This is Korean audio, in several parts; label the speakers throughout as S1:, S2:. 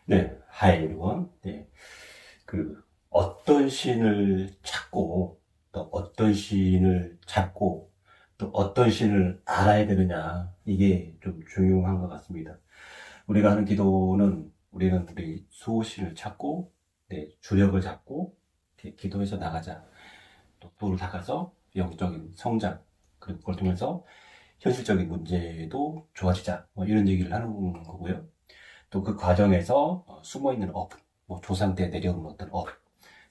S1: 네, 하이 everyone. 네, 어떤 신을 찾고, 또 어떤 신을 찾고, 또 어떤 신을 알아야 되느냐, 이게 좀 중요한 것 같습니다. 우리가 하는 기도는, 우리는 우리 수호신을 찾고, 네, 주력을 잡고, 기도해서 나가자. 또 도를 닦아서 영적인 성장, 그리고 그걸 통해서 현실적인 문제도 좋아지자. 뭐 이런 얘기를 하는 거고요. 또 그 과정에서 숨어있는 업, 뭐 조상 때 내려오는 어떤 업,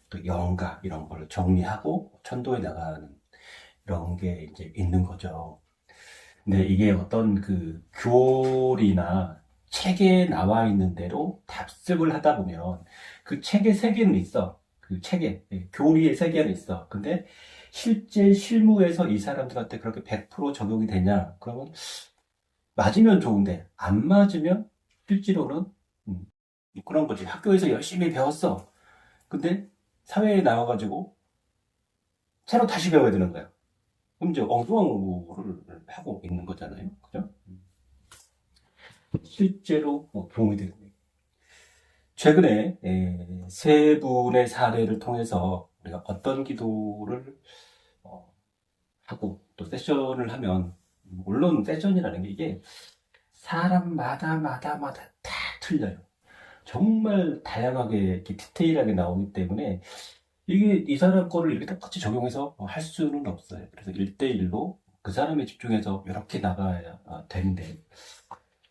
S1: 또 영가 이런 걸 정리하고 천도에 나가는 이런 게 이제 있는 거죠. 근데 이게 어떤 그 교리나 책에 나와 있는 대로 답습을 하다 보면 그 책의 세계는 있어. 그 책에, 교리의 세계는 있어. 근데 실제 실무에서 이 사람들한테 그렇게 100% 적용이 되냐? 그러면 맞으면 좋은데 안 맞으면 실제로는 음, 그런 거지. 학교에서 열심히 배웠어. 근데 사회에 나와가지고 새로 다시 배워야 되는 거야. 그럼 이제 엉뚱한 공부를 하고 있는 거잖아요. 그죠? 실제로 뭐 도움이 되는 거예요. 최근에 세 분의 사례를 통해서 우리가 어떤 기도를 어, 하고 또 세션을 하면 물론 세션이라는 게 이게 사람마다 다 틀려요. 정말 다양하게 이렇게 디테일하게 나오기 때문에 이게 이 사람 거를 이렇게 똑같이 적용해서 할 수는 없어요. 그래서 1대1로 그 사람에 집중해서 이렇게 나가야 되는데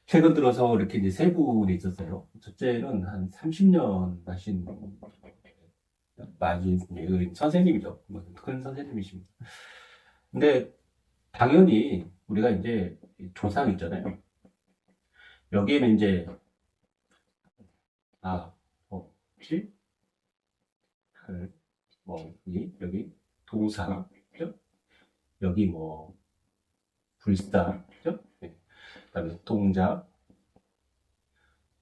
S1: 최근 들어서 이렇게 이제 세 분이 있었어요. 첫째는 한 30년 하신 많이 선생님이죠. 큰 선생님이십니다. 근데 당연히 우리가 이제 조상 있잖아요. 여기에는 이제 아, 실, 할, 여기 동사, 그죠? 여기 뭐 불사, 그죠? 네. 그다음에 동작,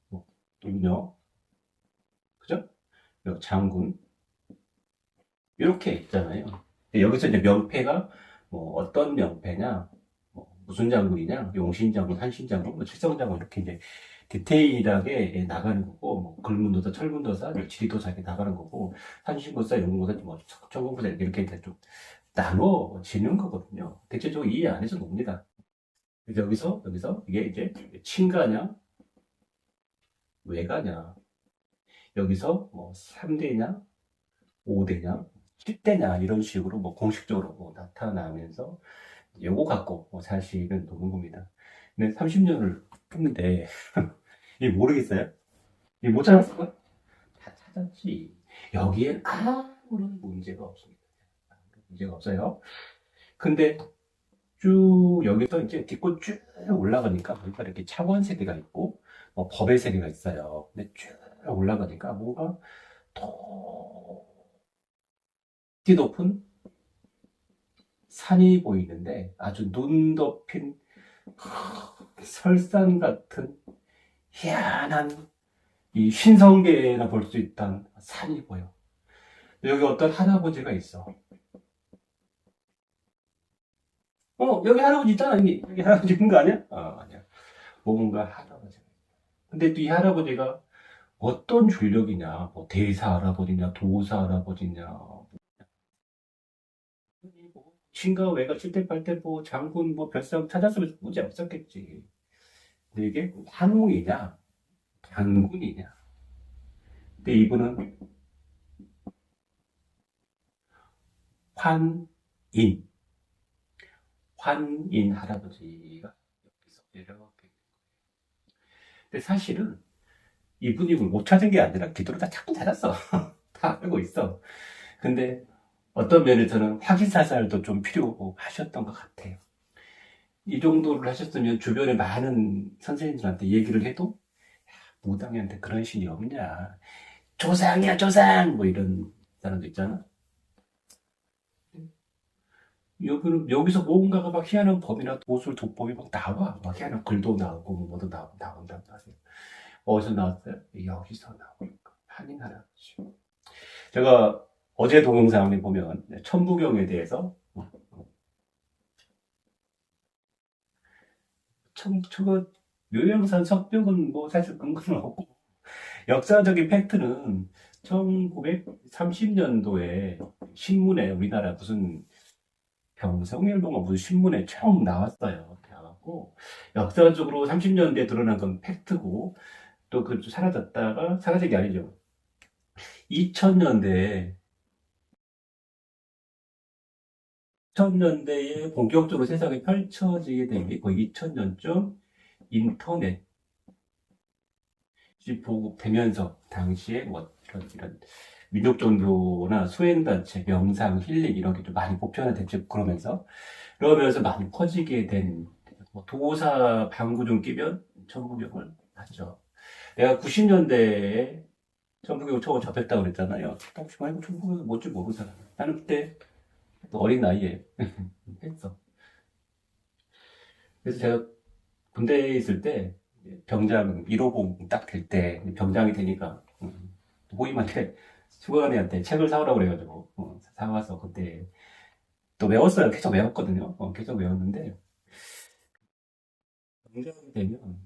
S1: 뭐 동력, 그죠? 그리고 장군 이렇게 있잖아요. 여기서 이제 명패가 뭐 어떤 명패냐, 뭐 무슨 장군이냐, 용신장군, 한신장군, 뭐 칠성장군 이렇게 이제 디테일하게 나가는 거고, 뭐 글문도사, 철문도사, 지리도사 이렇게 나가는 거고, 한신고사, 용문고사, 뭐 천공고사 이렇게 이제 좀 나눠지는 거거든요. 대체적으로 이해 안 해서 놉니다. 그래서 여기서 이게 이제 친가냐, 외가냐, 여기서 뭐 3대냐, 5대냐, 10대냐 이런 식으로 뭐 공식적으로 뭐 나타나면서 요거 갖고 뭐 사실은 노는 겁니다. 근데 30년을 했는데 이게 모르겠어요? 이게 못 찾았을까? 다 찾았지. 여기엔 아무런 문제가 없습니다. 아무런 문제가 없어요. 근데 쭉 여기서 이제 딛고 쭉 올라가니까 뭔가 이렇게 차원 세계가 있고 뭐 법의 세계가 있어요. 근데 쭉 올라가니까 뭔가 더 높은 산이 보이는데 아주 눈 덮인 설산 같은 희한한 이 신성계나 볼 수 있던 산이 보여. 여기 어떤 할아버지가 있어. 여기 할아버지 있잖아. 여기 할아버지 있는 거 아니야? 아니야. 뭔가 할아버지가. 근데 또 이 할아버지가 어떤 줄력이냐, 뭐 대사 할아버지냐, 도사 할아버지냐, 뭐 신가 외가 7대 8대 뭐 장군 뭐 별상 찾았으면 문제 없었겠지. 근데 이게 환웅이냐, 장군이냐. 근데 이분은 환인, 환인 할아버지가 여기서 내려왔게. 근데 사실은 이분이 이걸 못 찾은 게 아니라 기도를 다 자꾸 찾았어. 다 알고 있어. 근데 어떤 면에서는 확인사살도 좀 필요하셨던 것 같아요. 이 정도를 하셨으면 주변에 많은 선생님들한테 얘기를 해도 무당한테 그런 신이 없냐. 조상이야, 조상! 뭐 이런 사람도 있잖아. 여기서 뭔가가 막 희한한 법이나 도술, 도법이 막 나와. 막 희한한 글도 나오고, 뭐도 나온다고 하세요. 어디서 나왔어요? 여기서 나오니까. 한인 할아버지. 제가 어제 동영상에 보면 천부경에 대해서 저거 묘양산 석벽은 뭐 사실 근거는 없고 역사적인 팩트는 1930년도에 신문에 우리나라 무슨 경성일보가 무슨 신문에 처음 나왔어요. 그래갖고 역사적으로 30년대에 드러난 건 팩트고 또 그 사라졌다가 사라진 게 아니죠. 2000년대에 2000년대에 본격적으로 세상에 펼쳐지게 된 게 거의 2000년쯤 인터넷이 보급되면서 당시에 뭐 이런 민족 종교나 수행단체, 명상, 힐링 이런 게 좀 많이 보편화됐죠. 그러면서 많이 퍼지게 된, 뭐 도사 방구 좀 끼면 천부경을 하죠. 내가 90년대에 천부경 처음 접했다고 그랬잖아요. 혹시 말고 천부경 뭔지 모르잖아. 나는 그때 또 어린 나이에 했어. 그래서 제가 군대에 있을 때 병장 1호봉 딱 될 때 병장이 되니까 모임한테 수고관이한테 책을 사오라고 그래가지고 사와서 그때 또 외웠어요. 계속 외웠거든요. 계속 외웠는데 병장이 되면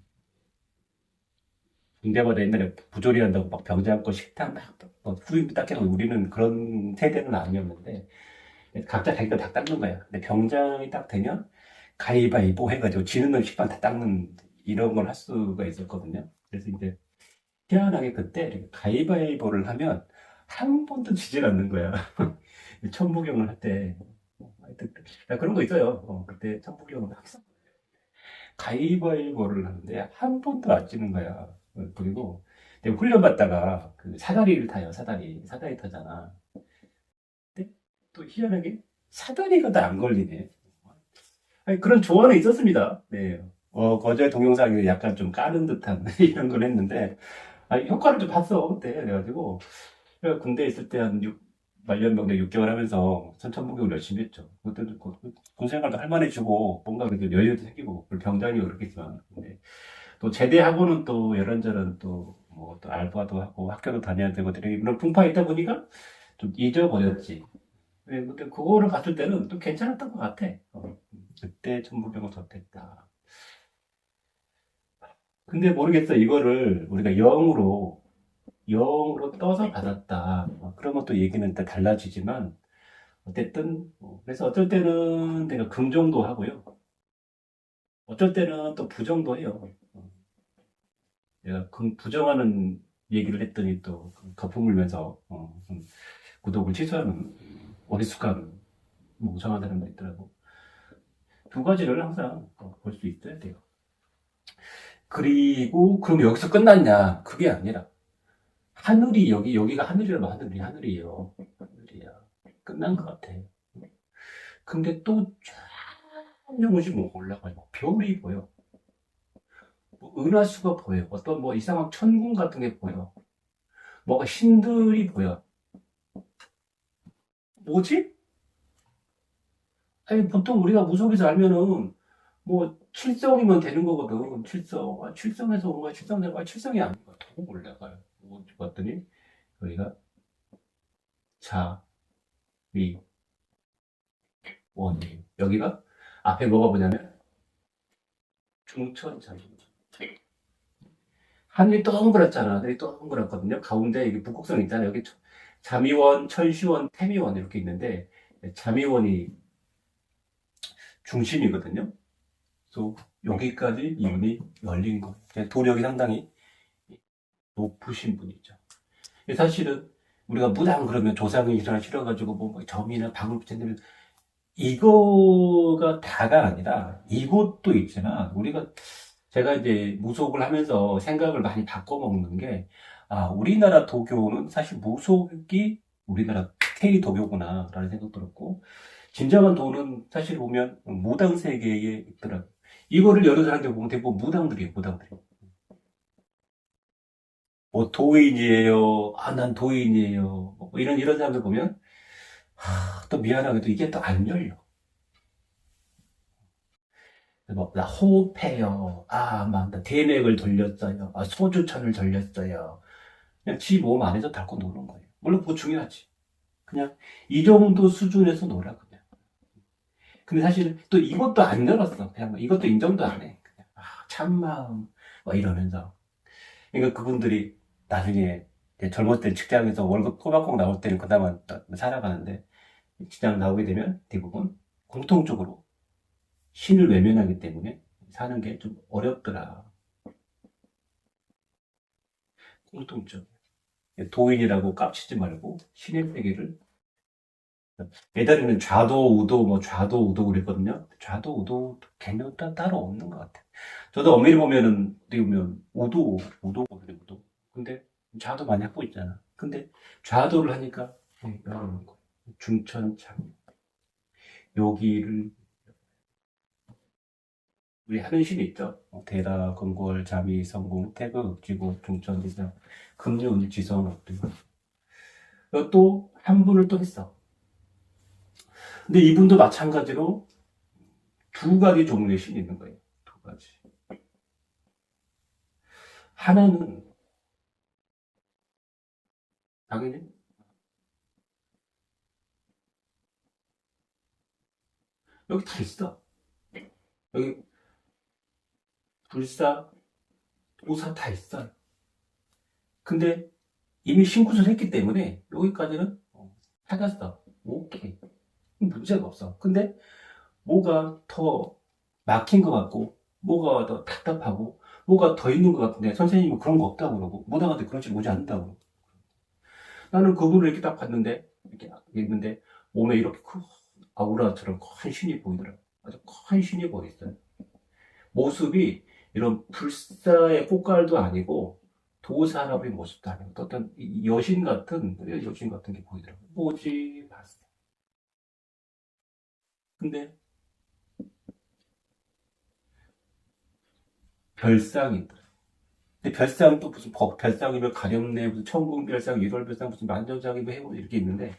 S1: 군대마다 옛날에 부조리 한다고 막 병장 거 식당 막 후임도 닦여고 우리는 그런 세대는 아니었는데 각자 자기 거 다 닦는 거야. 근데 병장이 딱 되면 가위바위보 해가지고 지는 놈 식빵 다 닦는 이런 걸 할 수가 있었거든요. 그래서 이제 희한하게 그때 이렇게 가위바위보를 하면 한 번도 지질 않는 거야. 천부경을 할 때. 하여튼 그런 거 있어요. 그때 천부경을 항상 가위바위보를 하는데 한 번도 안 지는 거야. 그리고 내가 훈련 받다가 그 사다리를 타요. 사다리 타잖아. 근데 또 희한하게 사다리가 다 안 걸리네. 아니, 그런 조언은 있었습니다. 네. 거제 동영상이 약간 좀 까는 듯한 이런 걸 했는데, 아니, 효과를 좀 봤어, 그때. 그래가지고, 내가 군대에 있을 때 한 말년병대 6개월 하면서 선천무경을 열심히 했죠. 그때도 군 생활도 할만해지고, 뭔가 그래도 여유도 생기고, 물론 병장이 그렇겠지만. 근데 또 제대하고는 또 이런저런 또, 뭐, 또 알바도 하고 학교도 다녀야 되고, 이런 풍파에 있다 보니까 좀 잊어버렸지. 네, 근데 그거를 봤을 때는 또 괜찮았던 것 같아. 그때 천부경을 접했다. 근데 모르겠어. 이거를 우리가 0으로 떠서 받았다. 그런 것도 얘기는 다 달라지지만, 어쨌든, 그래서 어쩔 때는 내가 긍정도 하고요. 어쩔 때는 또 부정도 해요. 내가 부정하는 얘기를 했더니 또 거품 물면서, 구독을 취소하는 어리숙한 멍청한 사람도 있더라고. 두 가지를 항상 볼 수 있어야 돼요. 그리고, 그럼 여기서 끝났냐? 그게 아니라, 하늘이, 여기가 하늘이라면 하늘이에요. 하늘이야. 끝난 것 같아. 근데 또 조금씩 뭐 올라가요. 뭐 별이 보여. 뭐 은하수가 보여. 어떤 뭐 이상한 천궁 같은 게 보여. 뭐가 신들이 보여. 뭐지? 아니, 보통 우리가 무속에서 알면은, 뭐, 칠성이면 되는 거거든. 칠성. 칠성에서 온 거야. 칠성 내가 칠성이 아닌 거야. 더 올라가요. 뭐, 봤더니, 여기가 자, 위, 원. 여기가 앞에 뭐가 뭐냐면, 중천자입니다. 하늘이 동그랗잖아. 하늘이 동그랗거든요. 가운데 이게 북극성 있잖아요. 여기 자미원, 천시원, 태미원 이렇게 있는데 자미원이 중심이거든요. 그래서 여기까지 이분이 열린 거예요. 도력이 상당히 높으신 분이죠. 사실은 우리가 무당 그러면 조상의 일어나 실어가지고 뭐 점이나 방울 붙이는 이거가 다가 아니라 이것도 있지만 우리가 제가 이제 무속을 하면서 생각을 많이 바꿔먹는 게, 우리나라 도교는 사실 무속이 우리나라 K 도교구나, 라는 생각 들었고, 진정한 도는 사실 보면 무당 세계에 있더라고요. 이거를 여러 사람들 보면 대부분 무당들이에요, 무당들이. 뭐, 도인이에요. 난 도인이에요. 뭐 이런 사람들 보면, 또 미안하게도 이게 또 안 열려. 뭐, 나 호흡해요. 막, 나 대맥을 돌렸어요. 소주천을 돌렸어요. 그냥 지 몸 안에서 닳고 노는 거예요. 물론 그거 중요하지. 그냥 이 정도 수준에서 놀아, 그냥. 근데 사실 또 이것도 안 열었어. 그냥 뭐 이것도 인정도 안 해. 그냥, 참마음. 뭐 이러면서. 그러니까 그분들이 나중에 이제 젊었을 때 직장에서 월급 꼬박꼬박 나올 때는 그나마 살아가는데 직장 나오게 되면 대부분 공통적으로 신을 외면하기 때문에 사는 게 좀 어렵더라. 공통점. 도인이라고 깝치지 말고 신의 세계를 예전에는 좌도 우도 뭐 좌도 우도 그랬거든요. 좌도 우도 개념 따로 없는 것 같아요. 저도 엄밀히 보면은 어떻게 보면 우도거든요. 우도. 근데 좌도 많이 하고 있잖아. 근데 좌도를 하니까 이런 거. 중천참 여기를 우리 하는 신이 있죠. 대라, 금골, 자미, 성공, 태극, 읍지고, 중천, 지성, 금륜, 지성, 또 한 분을 또 했어. 근데 이분도 마찬가지로 두 가지 종류의 신이 있는 거예요. 두 가지. 하나는 당연히 여기 다 있어. 여기 불사, 도사 다 있어요. 근데 이미 신굿을 했기 때문에 여기까지는 찾았어. 오케이. 문제가 없어. 근데 뭐가 더 막힌 것 같고, 뭐가 더 답답하고, 뭐가 더 있는 것 같은데, 선생님은 그런 거 없다고 그러고, 무당한테 그런 식으로 오지 않는다고 그러고. 나는 그분을 이렇게 딱 봤는데, 이렇게 있는데, 몸에 이렇게 큰 아우라처럼 큰 신이 보이더라고요. 아주 큰 신이 보였어요. 모습이 이런 불사의 꽃갈도 아니고, 도사람의 모습도 아니고, 어떤 여신 같은 게 보이더라고요. 뭐지? 봤어. 근데 별상이 있더라고요. 근데 별상 또 무슨 별상이면 가렵네, 무슨 천궁별상, 일월별상, 무슨 만전상이면 해보 이렇게 있는데,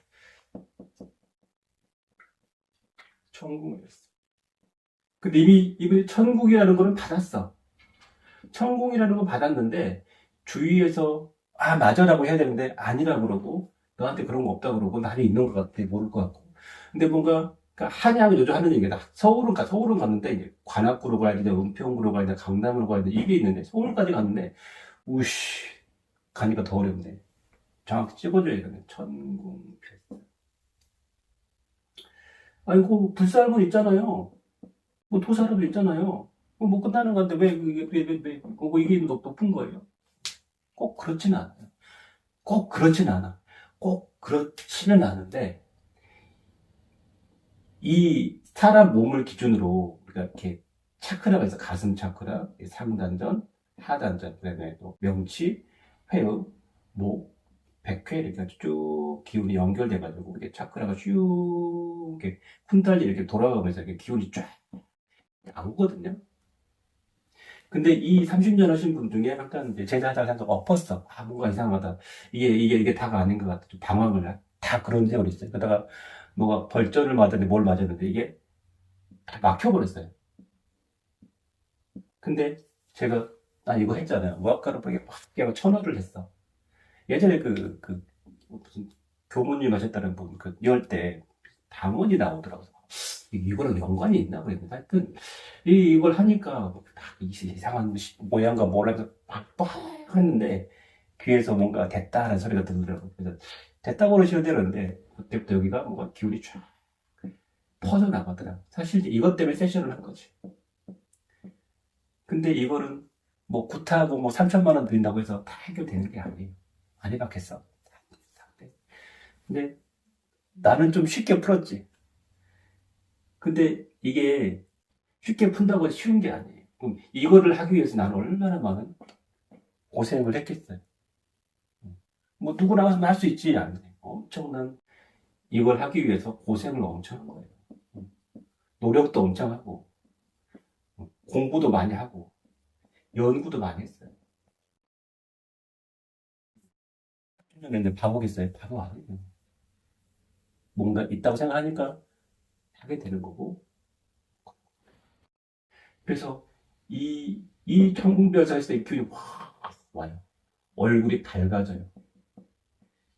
S1: 천궁별상. 근데 이미 천국이라는 거는 받았어. 천궁이라는 건 받았는데, 주위에서, 아, 맞아라고 해야 되는데, 아니라고 그러고, 너한테 그런 거 없다고 그러고, 나는 있는 것 같아, 모를 것 같고. 근데 뭔가, 그러니까 한양은 요즘 하는 얘기다. 서울은 갔는데, 이제 관악구로 가야 되냐, 은평구로 가야 되냐, 강남으로 가야 되냐, 이게 있는데, 서울까지 갔는데, 우씨, 가니까 더 어렵네. 정확히 찍어줘야겠네. 천궁별상. 아이고, 불사는 있잖아요. 뭐 도사라도 있잖아요. 뭐 끝나는 건데 이게 높은 거예요? 꼭 그렇진 않아요. 꼭 그렇진 않아. 꼭 그렇지는 않은데 이 사람 몸을 기준으로 우리가 이렇게 차크라가 있어. 가슴 차크라, 상단전, 하단전, 그다음에 또 명치, 회음, 목, 백회 이렇게 쭉 기운이 연결돼가지고 이게 차크라가 쭉 이렇게 훈달리 이렇게 돌아가면서 이렇게 기운이 쫙 나오거든요. 근데 이 30년 하신 분 중에 약간 이제 제자하다가 살짝 엎었어. 아, 뭔가 이상하다. 이게 다가 아닌 것 같아. 좀 당황을 해. 다 그런 세월이 있어요. 그러다가 뭐가 벌전을 맞았는데 뭘 맞았는데 이게 다 막혀버렸어요. 근데 제가, 나 이거 했잖아요. 무학과를 보게 막 그냥 천어를 했어. 예전에 무슨 교무님 하셨다는 분, 이럴 때 당원이 나오더라고요. 이거랑 연관이 있나 그랬는데 하여튼 이걸 하니까 막 이상한 모양과 뭐라 빡빡 했는데 귀에서 뭔가 됐다라는 소리가 들리더라고요. 그래서 됐다고 그러시면 되는데 그때부터 여기가 뭔가 기운이 쫙 퍼져나가더라. 사실 이것 때문에 세션을 한 거지. 근데 이거는 뭐 구타하고 뭐 3천만 원 드린다고 해서 다 해결되는 게 아니에요. 안 해봤겠어. 근데 나는 좀 쉽게 풀었지. 근데 이게 쉽게 푼다고 해서 쉬운 게 아니에요. 그럼 이거를 하기 위해서 나는 얼마나 많은 고생을 했겠어요. 뭐 누구나 할 수 있지 않아요. 엄청난 이걸 하기 위해서 고생을 엄청 한 거예요. 노력도 엄청 하고 공부도 많이 하고 연구도 많이 했어요. 근데 바보겠어요? 바보 아니에요. 뭔가 있다고 생각하니까 하게 되는 거고. 그래서 이 천궁별사에서 이 기운이 확 와요. 얼굴이 밝아져요.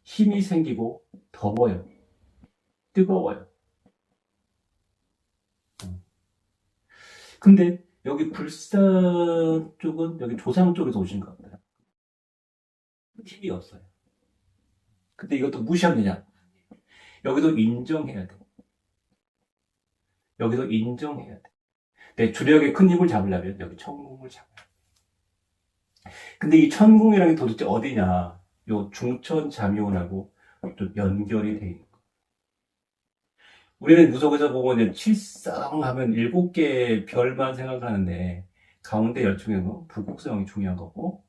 S1: 힘이 생기고 더워요. 뜨거워요. 근데 여기 불사 쪽은 여기 조상 쪽에서 오신 것 같아요. 힘이 없어요. 근데 이것도 무시하면 되냐? 여기도 인정해야 돼. 여기도 인정해야 돼. 내 주력의 큰 힘을 잡으려면 여기 천궁을 잡아야 돼. 근데 이 천궁이라는 게 도대체 어디냐? 요 중천자묘원하고 좀 연결이 돼 있는 거. 우리는 무속에서 보면 칠성하면 7개의 별만 생각하는데 가운데 열중에는 불국성이 중요한 거고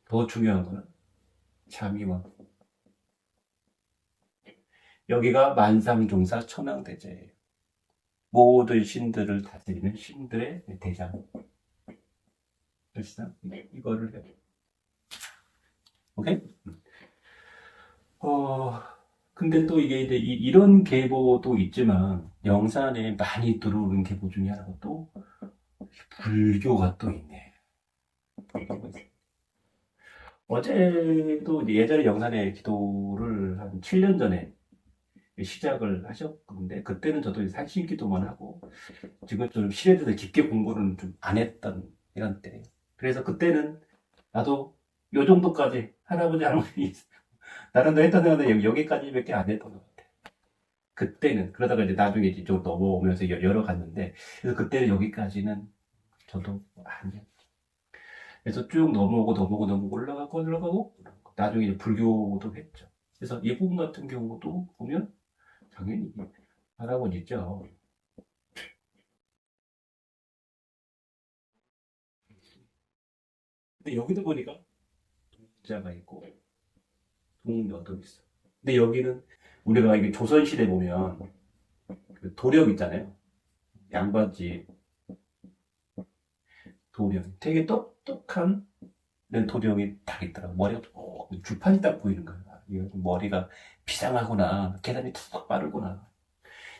S1: 더 중요한 거는 자미원. 여기가 만삼종사 천왕대제예요. 모든 신들을 다스리는 신들의 대장. 그렇죠? 이거를 해. 오케이? 근데 또 이게 이제 이런 계보도 있지만 영산에 많이 들어오는 계보 중에 하나가 또 불교가 또 있네. 불교가 있어. 어제도 예전에 영산에 기도를 한 7년 전에 시작을 하셨는데 그때는 저도 산신 기도만 하고 지금 좀 실에 대해서 깊게 공부는 좀 안 했던 이런 때예요. 그래서 그때는 나도 요 정도까지 할아버지 할머니 나름대로 했던 생각은 여기까지밖에 안 했던 것 같아요. 그때는 그러다가 이제 나중에 이제 좀 넘어오면서 열어갔는데 그래서 그때는 여기까지는 저도 아니요. 그래서 쭉 넘어오고 올라가고 나중에 이제 불교도 했죠. 그래서 이 부분 같은 경우도 보면 당연히 할아버지죠. 근데 여기도 보니까 동자가 있고 동녀도 있어. 근데 여기는 우리가 이게 조선시대 보면 그 도령 있잖아요. 양반집 도령. 되게 똑똑한 도령이 딱 있더라고. 머리가 줄판이 딱 보이는 거야. 이거 머리가 비상하구나. 계산이 툭 빠르구나.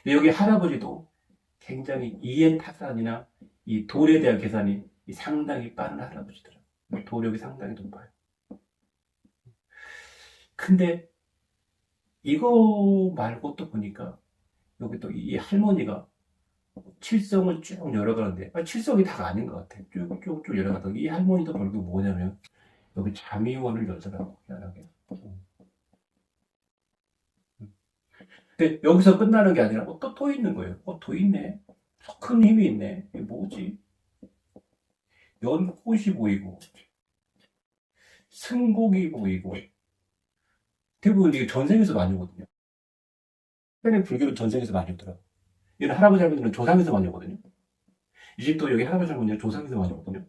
S1: 근데 여기 할아버지도 굉장히 이해타산이나 이 돌에 대한 계산이 상당히 빠른 할아버지더라고. 도력이 상당히 높아요. 근데 이거 말고 또 보니까 여기 또 이 할머니가 칠성을 쭉 열어가는데 칠성이 다가 아닌 것 같아. 쭉쭉쭉 열어가다가 이 할머니도 결국 뭐냐면 여기 자미원을 열더라고. 희한하게. 근데 여기서 끝나는 게 아니라 또 있는 거예요. 또 있네. 큰 힘이 있네. 이게 뭐지? 연꽃이 보이고 승곡이 보이고 대부분 이게 전생에서 많이 오거든요. 특별히 불교는 전생에서 많이 오더라고. 이런 할아버지 할머니는 조상에서 많이 오거든요. 이 집도 여기 할아버지 할머니는 조상에서 많이 오거든요.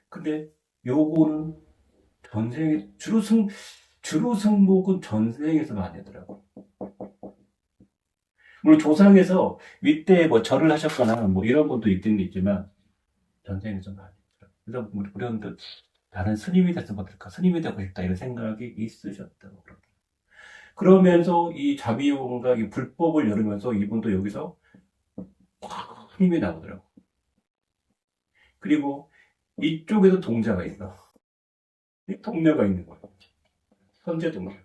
S1: 근데 요거는 전생에 주로 승복은 전생에서 많이 하더라고. 물론 조상에서 윗대에 뭐 절을 하셨거나 뭐 이런 것도 있긴 있지만 전생에서 많이 하더라고. 그래서 우리 부령들 나는 스님이 됐으면 어떨까? 스님이 되고 싶다 이런 생각이 있으셨다고 그러더라고. 그러면서 이 자비용과 이 불법을 열으면서 이분도 여기서 확 힘이 나오더라고. 그리고 이쪽에도 동자가 있어. 동료가 있는 거예요. 선제 동료.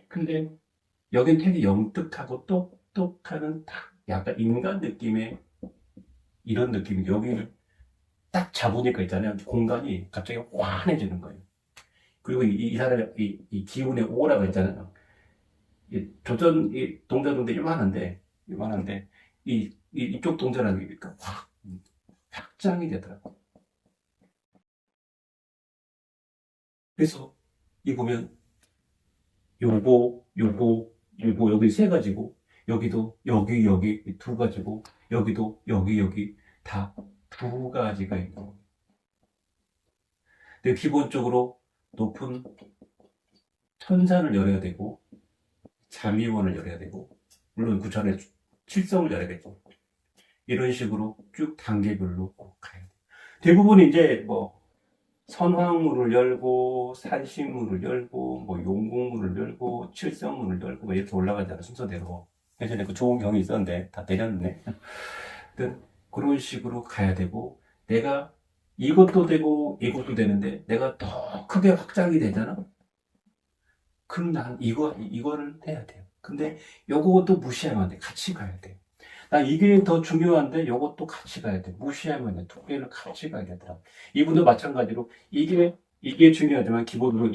S1: 근데 여긴 되게 영특하고 똑똑하는 딱 약간 인간 느낌의 이런 느낌이 여기는 딱 잡으니까 있잖아요. 공간이 갑자기 환해지는 거예요. 그리고 이 사람의 이 기운의 오라가 있잖아요. 조전, 동자동대 요만한데, 이쪽 동자라는 게 확, 확장이 되더라고. 그래서, 이 보면, 요거, 여기 세 가지고, 여기도, 여기 두 가지고, 여기도, 여기, 다 두 가지가 있는 거예요. 근데 기본적으로 높은 천산을 열어야 되고, 자미원을 열어야 되고, 물론 구천에 칠성을 열어야 되고, 이런 식으로 쭉 단계별로 꼭 가야 돼요. 대부분 이제 뭐, 선황문을 열고, 산신문을 열고, 뭐, 용궁문을 열고, 칠성문을 열고, 뭐 이렇게 올라가잖아요, 순서대로. 예전에 그 좋은 경이 있었는데, 다 내렸네. 하여튼, 그런 식으로 가야 되고, 내가 이것도 되고, 이것도 되는데, 내가 더 크게 확장이 되잖아? 그럼 난 이거를 해야 돼요. 근데 요것도 무시하면 안 돼. 같이 가야 돼. 나 이게 더 중요한데 요것도 같이 가야 돼. 무시하면 안 돼. 두 개를 같이 가야 되더라. 이분도 마찬가지로 이게 이게 중요하지만 기본으로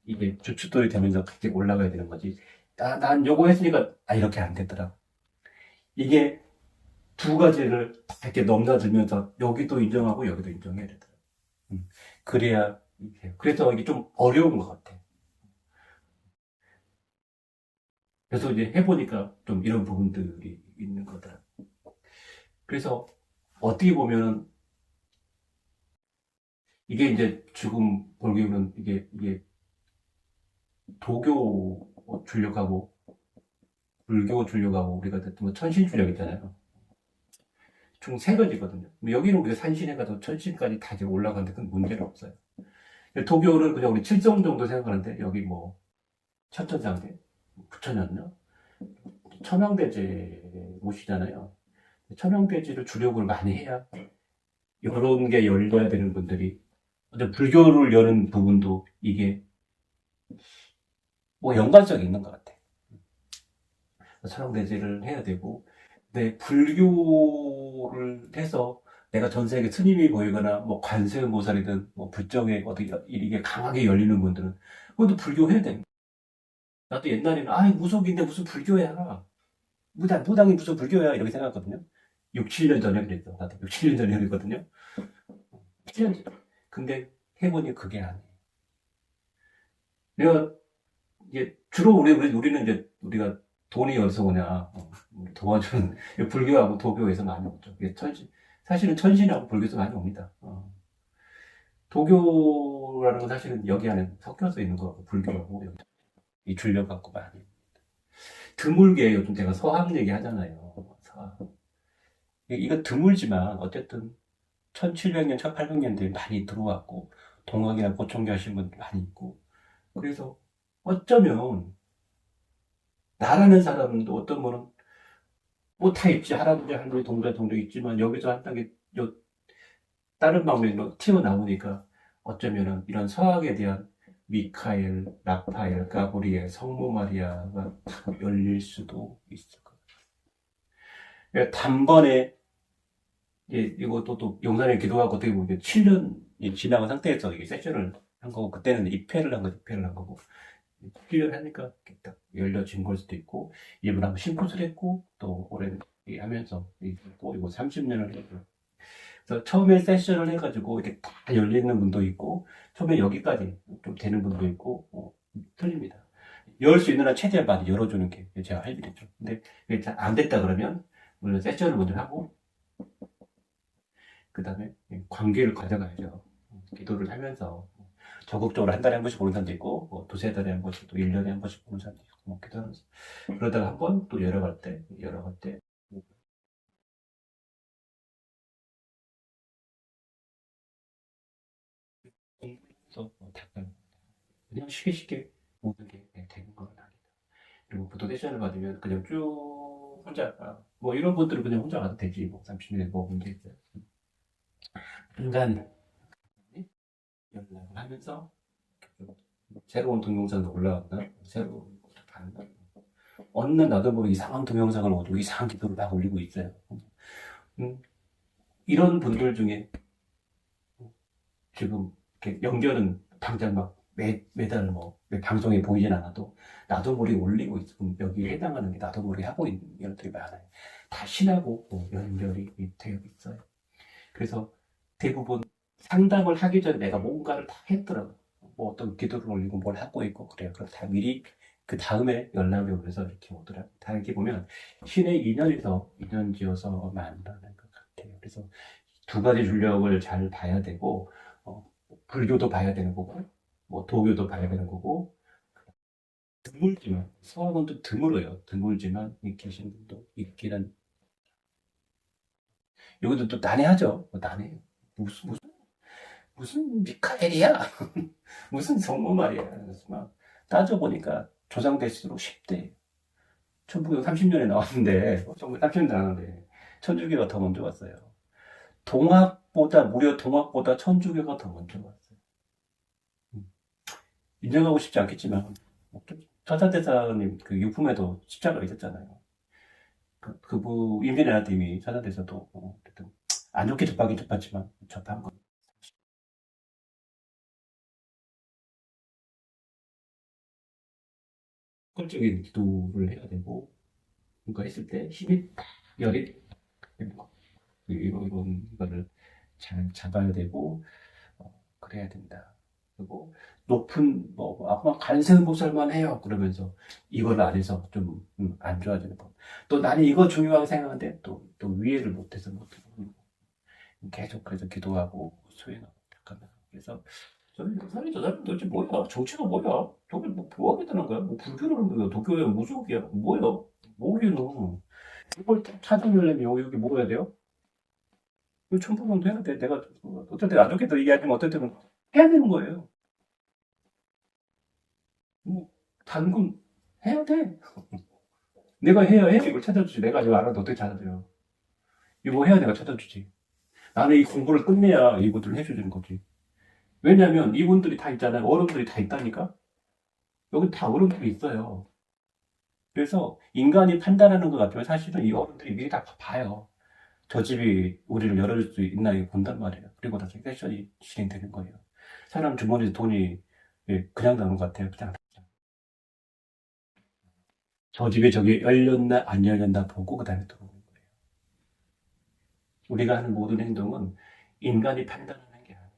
S1: 이게 주춧돌이 되면서 같이 올라가야 되는 거지. 난 요거 했으니까 이렇게 안 되더라. 이게 두 가지를 이렇게 넘나들면서 여기도 인정하고 여기도 인정해야 되더라. 그래야 그래서 이게 좀 어려운 것 같아. 그래서 이제 해보니까 좀 이런 부분들이 있는 거더라. 그래서 어떻게 보면은 이게 이제 지금 보기에는 이게 도교 줄력하고 불교 줄력하고 우리가 뭐 천신 줄력 있잖아요. 총 세 가지거든요. 여기는 우리가 산신해가도 천신까지 다 이제 올라가는데 큰 문제는 없어요. 도교는 그냥 우리 칠성 정도 생각하는데 여기 뭐 천천상대, 부처년요, 첨양대제 모시잖아요. 첨양대제를 주력을 많이 해야 이런 게 열려야 되는 분들이 근데 불교를 여는 부분도 이게 뭐 연관성이 있는 것 같아. 촬영대지를 해야 되고, 근데 불교를 해서 내가 전 세계 스님이 보이거나 뭐 관세음보살이든 뭐 불정에 어떻게 이게 강하게 열리는 분들은 그것도 불교 해야 돼. 나도 옛날에는 무속인데 무슨 불교야. 무당이 무슨 불교야 이렇게 생각했거든요. 6, 7년 전에 그랬어. 나도 6, 7년 전에 그랬거든요. 7년 전. 근데 해보니 그게 아니에요. 내가 이게 주로 우리는 이제 우리가 돈이 어디서 오냐 도와주는 불교하고 도교에서 많이 오죠. 이게 사실은 천신하고 불교에서 많이 옵니다. 도교라는 건 사실은 여기 안에 섞여서 있는 거고 불교하고 여기 이 줄려 갖고 많이 드물게 요즘 제가 서학 얘기 하잖아요. 서학. 이거 드물지만 어쨌든 1700년, 1800년대에 많이 들어왔고 동학이나 보청기 하신 분들 많이 있고 그래서 어쩌면 나라는 사람도 어떤 분은 뭐 다 있지. 할아버지, 할머니, 동자 있지만 여기서 한 단계 다른 방면으로 튀어나오니까 어쩌면은 이런 서학에 대한 미카엘, 라파엘, 가브리엘, 성모 마리아가 다 열릴 수도 있을 것 같아요. 단번에 이것도 또 용산에 기도하고 어떻게 보면 7년이 지나간 상태에서 이게 세션을 한 거고 그때는 입회를 한 거고 1년 하니까 딱 열려진 걸 수도 있고 일부러 한번 심부를 했고 또 올해 하면서 또 이거 30년을 했고 그래서 처음에 세션을 해가지고 이렇게 다 열리는 분도 있고 처음에 여기까지 좀 되는 분도 있고 틀립니다. 열 수 있는 한 최대한 많이 열어주는 게 제가 할 일이죠. 근데 그게 잘 안 됐다 그러면 물론 세션을 먼저 하고 그 다음에 관계를 가져가야죠. 기도를 하면서 적극적으로 한 달에 한 번씩 보는 사람도 있고, 뭐 두세 달에 한 번씩, 또 1년에 한 번씩 보는 사람도 있고, 뭐 기도하면서. 그러다가 한 번 또 열어갈 때, 그래서 그냥 쉽게 모든 게 되는 건 아니다. 그리고 보통 세션을 받으면 그냥 쭉 혼자, 뭐 이런 분들은 그냥 혼자 가도 되지. 뭐 30년에 뭐 문제 있어요. 인간 연락을 하면서 새로운 동영상도 올라왔나? 새로운 것도 봤나? 어느 날 나도 모르게 이상한 동영상을 올리고 이상한 기도를 막 올리고 있어요. 음, 이런 분들 중에 지금 이렇게 연결은 당장 막 매달 방송에 보이진 않아도 나도 모르게 올리고 있고 여기에 해당하는 게 나도 모르게 하고 있는 일들이 많아요. 다 신하고 연결이 되어 있어요. 그래서 대부분 상담을 하기 전에 내가 뭔가를 다 했더라고요. 뭐 어떤 기도를 올리고 뭘 하고 있고 그래요. 그래서 다 미리 그 다음에 연락이 오면서 이렇게 오더라고요. 다 이렇게 보면 신의 인연에서 인연 지어서 만나는 것 같아요. 그래서 두 가지 줄력을 잘 봐야 되고 불교도 봐야 되는 거고 뭐 도교도 봐야 되는 거고 드물지만 서학은 좀 드물어요. 드물지만 계신 분도 있기는 여기도 또 난해하죠. 난해해요. 무슨 미카엘이야? 무슨 성모 말이야? 그래서 막 따져보니까 조상대수로 10대 1930년에 나왔는데 1930년에 나왔는데 천주교가 더 먼저 왔어요. 무려 동학보다 천주교가 더 먼저 왔어요. 인정하고 싶지 않겠지만 천사대사님 그 유품에도 십자가 있었잖아요. 그분 임진왜란님이 천사대사도 어쨌든 안 좋게 접하긴 접했지만 접한 거 적극적인 기도를 해야 되고, 뭔가 했을 때 힘이 딱, 열이 되는 거. 이런 거를 잘 잡아야 되고, 그래야 된다. 그리고 높은, 아마 간세음보살만 해요. 그러면서 이걸 안 해서 좀, 안 좋아지는 거. 또 나는 이거 중요하게 생각하는데, 또 위해를 못해서 못하고, 계속 그래서 기도하고, 수행하고, 잠깐만. 그래서, 저는 그 사람이 저 사람 도대체 뭐야? 정체가 뭐야? 저게 뭐 하겠다는 거야? 뭐 불교라는 거야? 도교야? 무속이야? 뭐야? 뭐기는. 이걸 찾아내려면 여기 뭐 해야 돼요? 이거 천부경도 해야 돼. 내가, 어떨 때안 좋게도 얘기하지만 어떨 때는 해야 되는 거예요. 뭐, 단군 해야 돼. 내가 해야 이걸 찾아주지. 내가 이거 알아도 어떻게 찾아줘요? 이거 해야 내가 찾아주지. 나는 이 공부를 끝내야 이분들을 해주는 거지. 왜냐면 이분들이 다 있잖아요. 어른들이 다 있다니까? 여기 다 어른들이 있어요. 그래서 인간이 판단하는 것 같아요. 사실은 이 어른들이 미리 다 봐요. 저 집이 우리를 열어줄 수 있나 이거 본단 말이에요. 그리고 나서 세션이 진행되는 거예요. 사람 주머니에 돈이 그냥 나오는 것 같아요. 그냥 저 집에 저기 열렸나 안 열렸나 보고 그 다음에 들어오는 거예요. 우리가 하는 모든 행동은 인간이 판단하는 게 아니에요.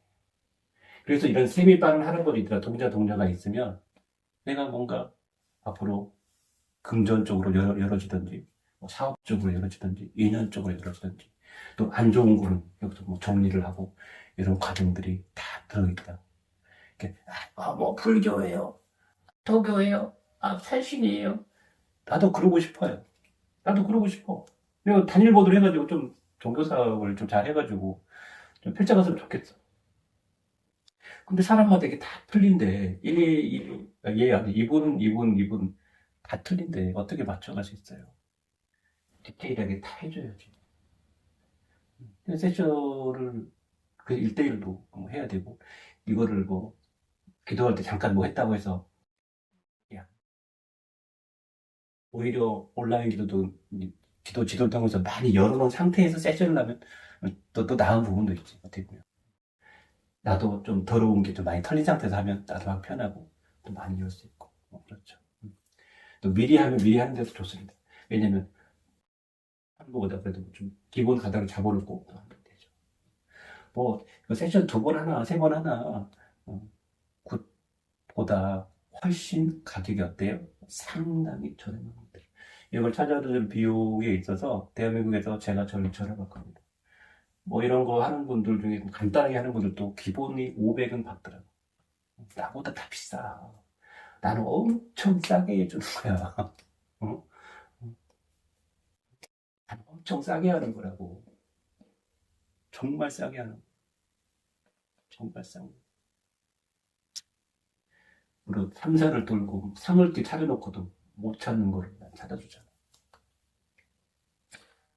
S1: 그래서 이런 세미 빠른 할아버지들아 동자가 있으면 내가 뭔가 앞으로 금전적으로 열어지든지 뭐 사업적으로 열어지든지 인연적으로 열어지든지 또 안 좋은 거는 여기서 뭐 정리를 하고 이런 과정들이 다 들어있다. 이렇게 뭐 불교예요, 도교예요, 살신이에요. 나도 그러고 싶어요. 나도 그러고 싶어. 내가 단일보도를 해가지고 좀 종교사업을 좀 잘 해가지고 좀 펼쳐갔으면 좋겠어. 근데 사람마다 이게 다 틀린데, 얘 아니, 이분 다 틀린데, 어떻게 맞춰갈 수 있어요? 디테일하게 다 해줘야지. 세션을 그 1대1로 해야 되고, 이거를 뭐, 기도할 때 잠깐 뭐 했다고 해서, 야, 오히려 온라인 기도도, 기도 지도를 통해서 많이 열어놓은 상태에서 세션을 하면, 또 나은 부분도 있지, 어떻게 보면. 나도 좀 더러운 게 좀 많이 털린 상태에서 하면 나도 하기 편하고, 또 많이 열 수 있고, 그렇죠. 또 미리 하면 미리 하는 데서 좋습니다. 왜냐면, 하는 것보다 그래도 좀 기본 가닥을 잡아놓고 또 하면 되죠. 뭐, 세션 2번 하나, 3번 하나, 어, 굿보다 훨씬 가격이 어때요? 상당히 저렴합니다. 이걸 찾아드는 비용에 있어서 대한민국에서 제가 제일 저렴할 겁니다. 뭐 이런 거 하는 분들 중에 간단하게 하는 분들도 기본이 500은 받더라고. 나보다 다 비싸. 나는 엄청 싸게 해주는 거야. 어? 나는 엄청 싸게 하는 거라고. 정말 싸게 하는 거. 정말 싸게. 우리 3사를 돌고 상을 차려놓고도 못 찾는 거를 난 찾아주잖아.